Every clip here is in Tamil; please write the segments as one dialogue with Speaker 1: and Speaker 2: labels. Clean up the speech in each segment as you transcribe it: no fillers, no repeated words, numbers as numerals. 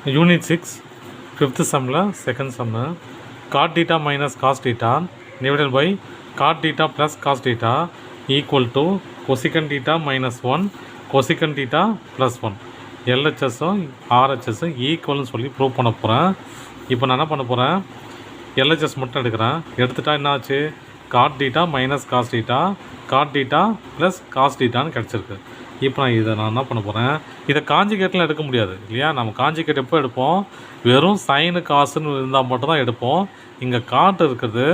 Speaker 1: யூனிட் 6 ஃபிஃப்த் சம்மில் second sum cot theta minus cos theta divided by cot theta plus cos theta equal to cosec theta minus 1 cosec theta plus 1 எல்ஹெச்எஸும் ஆர்ஹெச்எஸும் ஈக்குவல்னு சொல்லி ப்ரூவ் பண்ண போகிறேன். இப்போ நான் என்ன பண்ண போகிறேன், எல்ஹெச்எஸ் மட்டும் எடுக்கிறேன். எடுத்துட்டா என்ன ஆச்சு, cot theta minus cos theta cot theta plus cos டீட்டான்னு கிடச்சிருக்கு. இப்போ நான் என்ன பண்ண போகிறேன், இதை காஞ்சிகேட்லாம் எடுக்க முடியாது இல்லையா. நம்ம காஞ்சிகேட் எப்போ எடுப்போம், வெறும் சைனு காசுன்னு இருந்தால் மட்டும் தான் எடுப்போம். இங்கே காட்டு இருக்குது,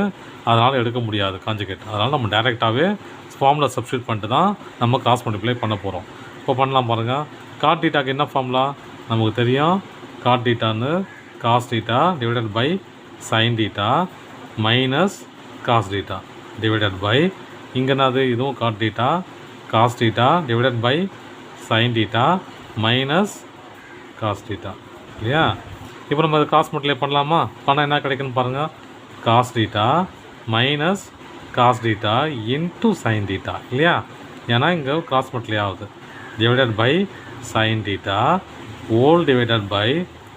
Speaker 1: அதனால் எடுக்க முடியாது காஞ்சிகேட். அதனால் நம்ம டேரெக்டாகவே ஃபார்முலா சப்ஸ்டியூட் பண்ணிட்டு தான் நம்ம காஸ் மல்டிப்ளை பண்ண போகிறோம். இப்போ பண்ணலாம் பாருங்கள். காட் டீட்டாக்கு என்ன ஃபார்முலா நமக்கு தெரியும், காட் டீட்டான்னு cos theta divided by sine theta minus cos theta divided by இங்கே என்னது, இதுவும் cot theta cos theta divided by sine theta minus cos theta இல்லையா. இப்போ நம்ம அது காஸ் மல்டிப்ளை பண்ணலாமா, பண்ணால் என்ன கிடைக்குன்னு பாருங்கள், cos theta minus cos theta into sine theta இல்லையா. ஏன்னா இங்கே காஸ் மல்டிப்ளை ஆகுது. Divided by sine theta whole divided by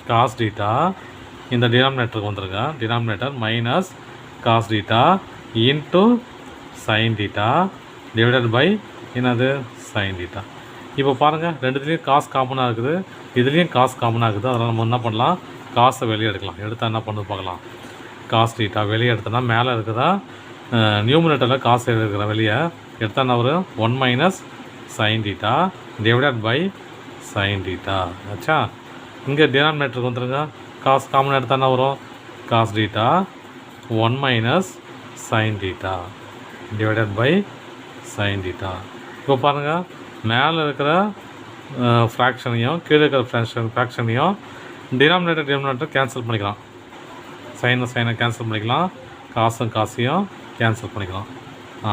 Speaker 1: cos theta, இந்த டினாமினேட்டருக்கு வந்துருங்க, denominator minus cos theta into sine theta divided by என்னது சைன் டீட்டா. இப்போ பாருங்கள், ரெண்டுத்துலேயும் காஸ் காமனாக இருக்குது, இதுலேயும் காஸ் காமனாக இருக்குது. அதனால் நம்ம என்ன பண்ணலாம், காசை வெளியே எடுக்கலாம். எடுத்தால் என்ன பண்ணு பார்க்கலாம், காஸ் டீட்டா வெளியே எடுத்தோன்னா மேலே இருக்குதா, நியூமினேட்டரில் காசு இருக்கிற வெளியே எடுத்தால் என்ன வரும், 1 minus sine theta divided by sine theta ஆச்சா. இங்கே டினாமினேட்டருக்கு வந்துருங்க, காஸ் காமன் எடுத்தால் என்ன வரும், cos theta 1 minus sine theta divided by sine theta. இப்போ பாருங்கள், மேலே இருக்கிற ஃப்ராக்ஷனையும் கீழே இருக்கிற ஃப்ராக்ஷனையும் டினாமினேட்டர் கேன்சல் பண்ணிக்கலாம். சைனை கேன்சல் பண்ணிக்கலாம், காசையும் கேன்சல் பண்ணிக்கலாம்.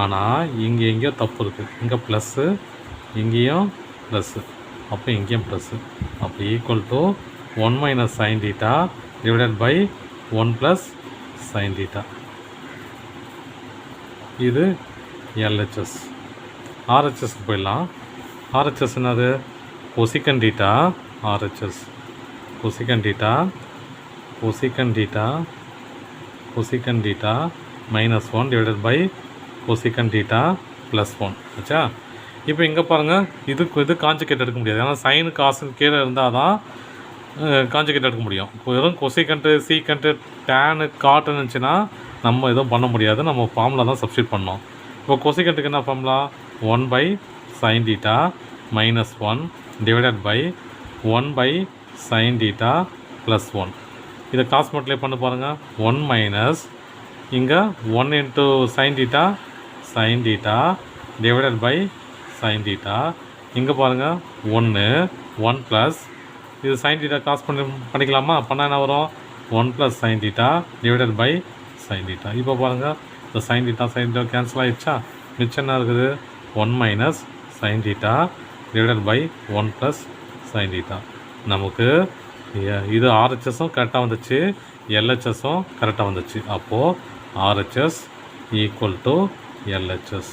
Speaker 1: ஆனால் இங்கே எங்கேயோ தப்பு இருக்குது, இங்கே ப்ளஸ்ஸு இங்கேயும் ப்ளஸ்ஸு, அப்போ இங்கேயும் ப்ளஸ்ஸு. அப்போ equal to 1 minus sine theta divided by 1 plus sine theta. இது எல்ஹெச்எஸ். ஆர்ஹெச்எஸ்க்கு போயிடலாம். ஆர்ஹெச்எஸ் என்னது, cosecant theta RHS cosecant theta cosecant theta minus 1 divided by cosecant theta plus 1 ஆச்சா. இப்போ இங்கே பாருங்கள், இது காஞ்சிகேட் எடுக்க முடியாது. ஏன்னா சைனு காசு கீழே இருந்தால் தான் காஞ்சிகேட் எடுக்க முடியும். வெறும் கொசிகண்ட்டு சீக்கண்ட்டு டேனு காட்டுன்னு இருந்துச்சுன்னா நம்ம எதுவும் பண்ண முடியாது, நம்ம ஃபார்முலா தான் சப்ஸ்டியூட் பண்ணோம். இப்போ கொசிகண்ட்டுக்கு என்ன formula, 1 by sine theta minus 1 divided by 1 by sine theta plus 1. இதை காஸ் மல்டிப்ளை பண்ண பாருங்கள், 1 மைனஸ் இங்கே 1 into sine theta divided by sine theta. இங்கே பாருங்கள் 1 ப்ளஸ் இது சைன் டீட்டா காஸ் பண்ணிக்கலாமா, பண்ணால் என்ன வரும், 1 plus sine theta divided by sine theta. இப்போ பாருங்கள், இந்த சைன் டீட்டா கேன்சல் ஆகிடுச்சா, மிச்சம் என்ன இருக்குது, 1 minus sine theta divided by 1 plus sine theta. நமக்கு இது ஆர்ஹெச்எஸும் கரெக்டாக வந்துச்சு, எல்ஹெச்எஸும் கரெக்டாக வந்துச்சு. அப்போது ஆர்ஹெச்எஸ் ஈக்குவல் டு எல்ஹெச்எஸ்.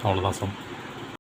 Speaker 1: அவ்வளோதான் சம்.